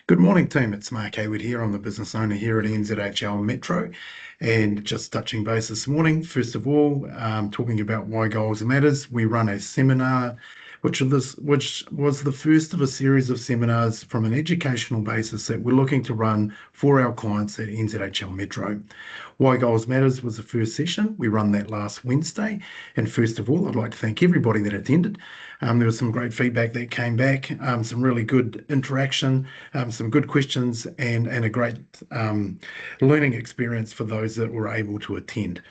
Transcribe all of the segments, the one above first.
Good morning, team. It's Mark Hayward here. I'm the business owner here at NZHL Metro. And just touching base this morning, first of all, talking about why goals matters. We run a seminar, which was the first of a series of seminars from an educational basis that we're looking to run for our clients at NZHL Metro. Why Goals Matters was the first session. We run that last Wednesday. And first of all, I'd like to thank everybody that attended. There was some great feedback that came back, some really good interaction, some good questions, and a great learning experience for those that were able to attend.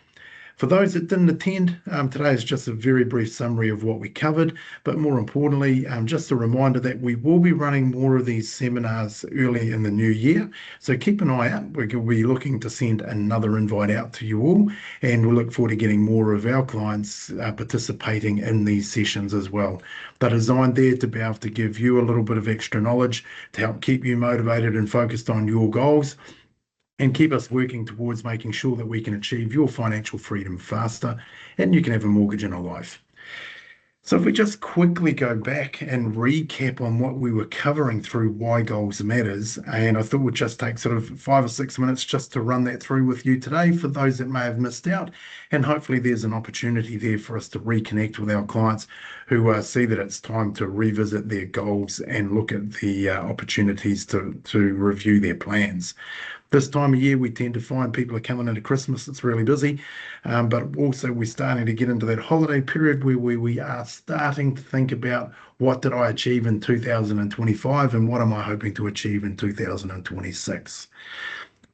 For those that didn't attend, today is just a very brief summary of what we covered, but more importantly, just a reminder that we will be running more of these seminars early in the new year. So keep an eye out. We'll be looking to send another invite out to you all, and we'll look forward to getting more of our clients participating in these sessions as well. They're designed there to be able to give you a little bit of extra knowledge to help keep you motivated and focused on your goals, and keep us working towards making sure that we can achieve your financial freedom faster and you can have a mortgage and a life. So if we just quickly go back and recap on what we were covering through Why Goals Matters, and I thought we'd just take sort of 5 or 6 minutes just to run that through with you today for those that may have missed out, and hopefully there's an opportunity there for us to reconnect with our clients who see that it's time to revisit their goals and look at the opportunities to review their plans. This time of year, we tend to find people are coming into Christmas. It's really busy, but also we're starting to get into that holiday period where we are starting to think about what did I achieve in 2025 and what am I hoping to achieve in 2026.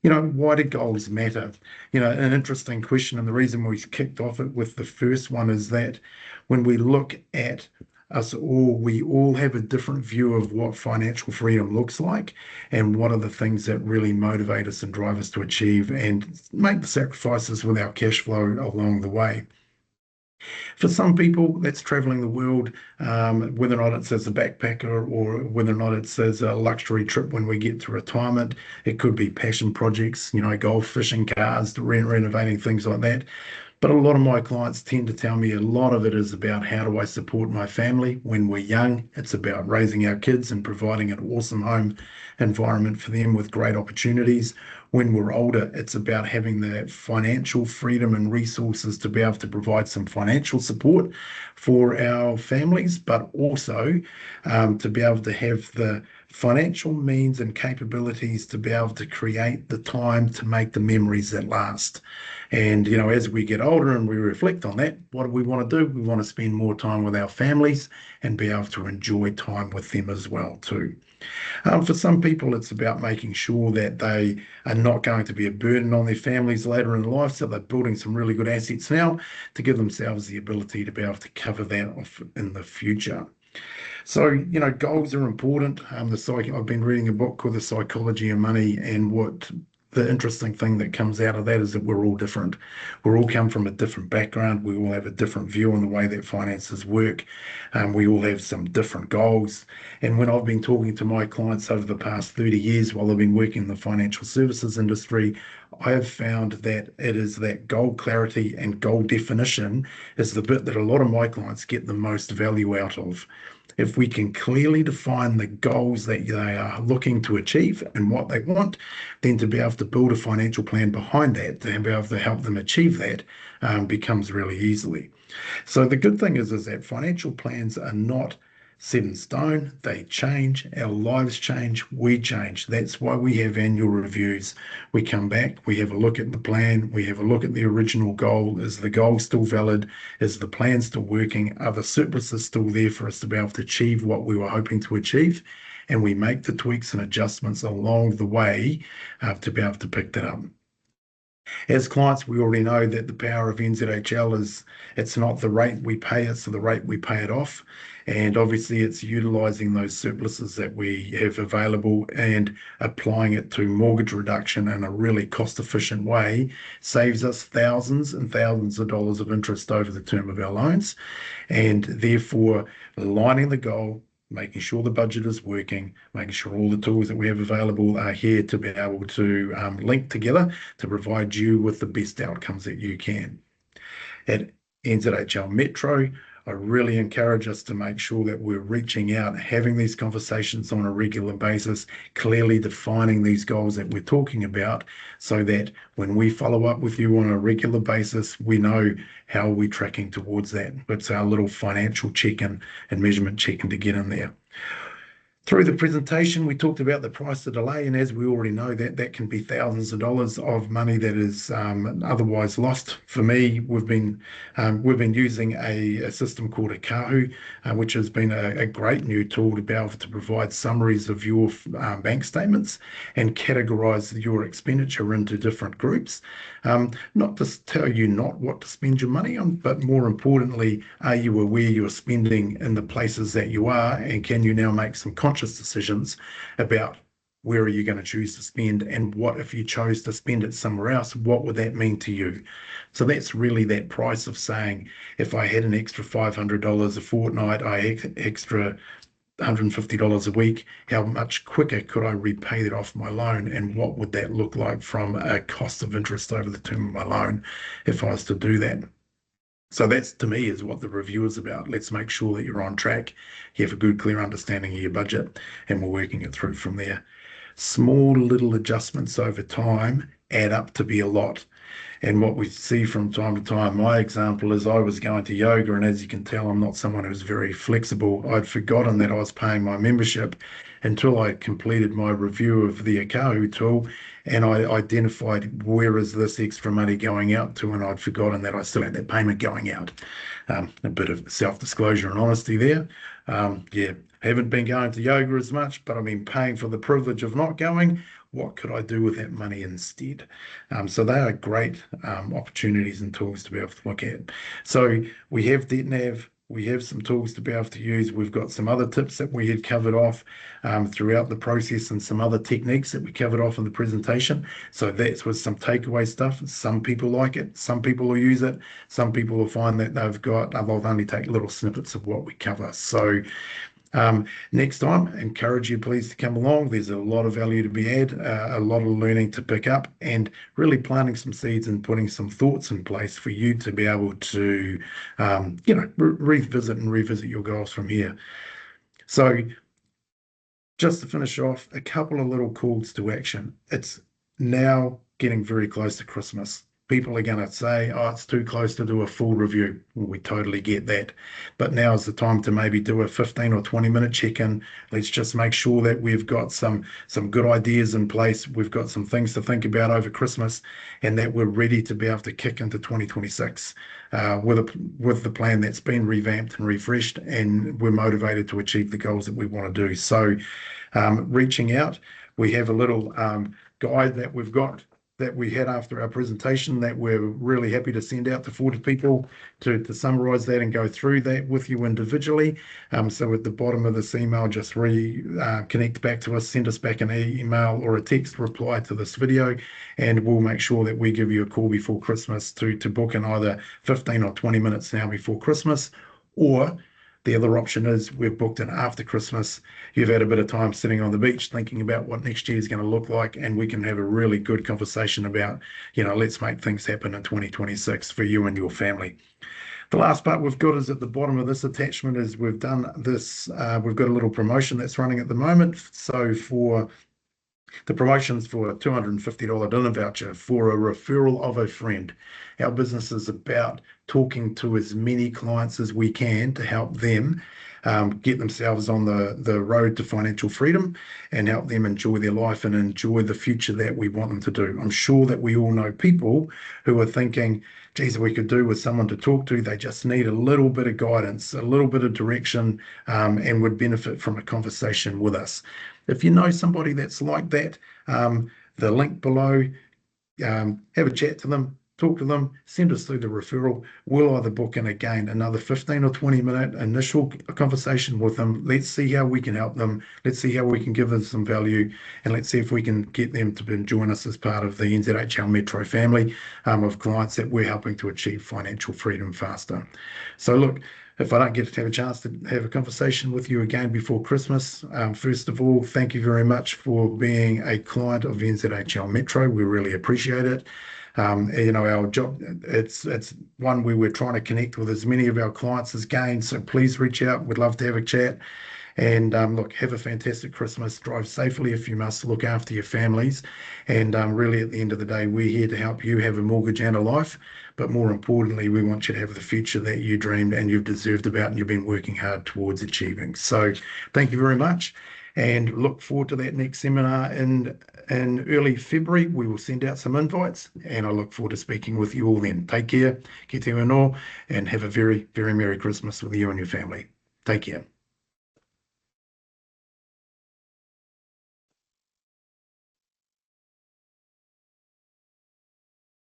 Why do goals matter? An interesting question, and the reason we kicked off it with the first one is that when we look at us all, we all have a different view of what financial freedom looks like and what are the things that really motivate us and drive us to achieve and make the sacrifices with our cash flow along the way. For some people, that's traveling the world, whether or not it's as a backpacker or whether or not it's as a luxury trip when we get to retirement. It could be passion projects, golf, fishing, cars, renovating, things like that. But a lot of my clients tend to tell me a lot of it is about how do I support my family when we're young. It's about raising our kids and providing an awesome home environment for them with great opportunities. When we're older, it's about having the financial freedom and resources to be able to provide some financial support for our families, but also to be able to have the financial means and capabilities to be able to create the time to make the memories that last. And, as we get older and we reflect on that, what do we want to do? We want to spend more time with our families and be able to enjoy time with them as well, too. For some people, it's about making sure that they are not going to be a burden on their families later in life. So they're building some really good assets now to give themselves the ability to be able to cover that off in the future. So, goals are important. I've been reading a book called The Psychology of Money, and what the interesting thing that comes out of that is that we're all different. We all come from a different background. We all have a different view on the way that finances work. We all have some different goals. And when I've been talking to my clients over the past 30 years while I've been working in the financial services industry, I have found that it is that goal clarity and goal definition is the bit that a lot of my clients get the most value out of. If we can clearly define the goals that they are looking to achieve and what they want, then to be able to build a financial plan behind that, to be able to help them achieve that, becomes really easily. So the good thing is that financial plans are not set in stone. They change. Our lives change. We change. That's why we have annual reviews. We come back, we have a look at the plan, we have a look at the original goal. Is the goal still valid? Is the plan still working? Are the surpluses still there for us to be able to achieve what we were hoping to achieve? And we make the tweaks and adjustments along the way to be able to pick that up. As clients, we already know that the power of NZHL is it's not the rate we pay, it's the rate we pay it off. And obviously, it's utilising those surpluses that we have available and applying it to mortgage reduction in a really cost-efficient way saves us thousands and thousands of dollars of interest over the term of our loans. And therefore, aligning the goal, making sure the budget is working, making sure all the tools that we have available are here to be able to link together to provide you with the best outcomes that you can. At NZHL Metro, I really encourage us to make sure that we're reaching out, having these conversations on a regular basis, clearly defining these goals that we're talking about, so that when we follow up with you on a regular basis, we know how we're tracking towards that. It's our little financial check-in and measurement check-in to get in there. Through the presentation, we talked about the price of delay, and as we already know, that can be thousands of dollars of money that is otherwise lost. For me, we've been using a system called a Kahu, which has been a great new tool to be able to provide summaries of your bank statements and categorize your expenditure into different groups. Not to tell you not what to spend your money on, but more importantly, are you aware you're spending in the places that you are, and can you now make some conscious decisions about where are you going to choose to spend, and what if you chose to spend it somewhere else, what would that mean to you? So that's really that price of saying, if I had an extra $500 a fortnight, extra $150 a week, how much quicker could I repay that off my loan, and what would that look like from a cost of interest over the term of my loan if I was to do that? So that's, to me, is what the review is about. Let's make sure that you're on track, you have a good, clear understanding of your budget, and we're working it through from there. Small little adjustments over time add up to be a lot. And what we see from time to time, my example is I was going to yoga, and as you can tell, I'm not someone who's very flexible. I'd forgotten that I was paying my membership until I completed my review of the Akahu tool, and I identified where is this extra money going out to, and I'd forgotten that I still had that payment going out. A bit of self-disclosure and honesty there. Yeah, I haven't been going to yoga as much, but I've been paying for the privilege of not going. What could I do with that money instead? So they are great opportunities and tools to be able to look at. So we have DebtNav, we have some tools to be able to use. We've got some other tips that we had covered off throughout the process, and some other techniques that we covered off in the presentation. So that's with some takeaway stuff. Some people like it, some people will use it, some people will find that they'll only take little snippets of what we cover. So next time, encourage you please to come along. There's a lot of value to be had, a lot of learning to pick up, and really planting some seeds and putting some thoughts in place for you to be able to, revisit your goals from here. So just to finish off, a couple of little calls to action. It's now getting very close to Christmas. People are going to say, oh, it's too close to do a full review. Well, we totally get that. But now is the time to maybe do a 15 or 20-minute check-in. Let's just make sure that we've got some good ideas in place. We've got some things to think about over Christmas, and that we're ready to be able to kick into 2026 with the plan that's been revamped and refreshed, and we're motivated to achieve the goals that we want to do. So reaching out, we have a little guide that we've got that we had after our presentation that we're really happy to send out to 40 people to summarize that and go through that with you individually. So at the bottom of this email, just connect back to us, send us back an email or a text reply to this video, and we'll make sure that we give you a call before Christmas to book in either 15 or 20 minutes now before Christmas, or the other option is we've booked in after Christmas. You've had a bit of time sitting on the beach thinking about what next year is going to look like, and we can have a really good conversation about, let's make things happen in 2026 for you and your family. The last part we've got is at the bottom of this attachment is we've done this, we've got a little promotion that's running at the moment. So for the promotions for a $250 dinner voucher for a referral of a friend. Our business is about talking to as many clients as we can to help them get themselves on the road to financial freedom and help them enjoy their life and enjoy the future that we want them to do. I'm sure that we all know people who are thinking, geez, we could do with someone to talk to. They just need a little bit of guidance, a little bit of direction, and would benefit from a conversation with us. If you know somebody that's like that, the link below, have a chat to them, talk to them, send us through the referral. We'll either book in again another 15 or 20-minute initial conversation with them. Let's see how we can help them. Let's see how we can give them some value, and let's see if we can get them to join us as part of the NZHL Metro family of clients that we're helping to achieve financial freedom faster. So look, if I don't get to have a chance to have a conversation with you again before Christmas, first of all, thank you very much for being a client of NZHL Metro. We really appreciate it. Our job, it's one where we're trying to connect with as many of our clients as gain. So please reach out. We'd love to have a chat. And look, have a fantastic Christmas. Drive safely if you must. Look after your families. And really, at the end of the day, we're here to help you have a mortgage and a life. But more importantly, we want you to have the future that you dreamed and you've deserved about and you've been working hard towards achieving. So thank you very much. And look forward to that next seminar in early February. We will send out some invites, and I look forward to speaking with you all then. Take care, ki te anō, and have a very, very Merry Christmas with you and your family. Take care.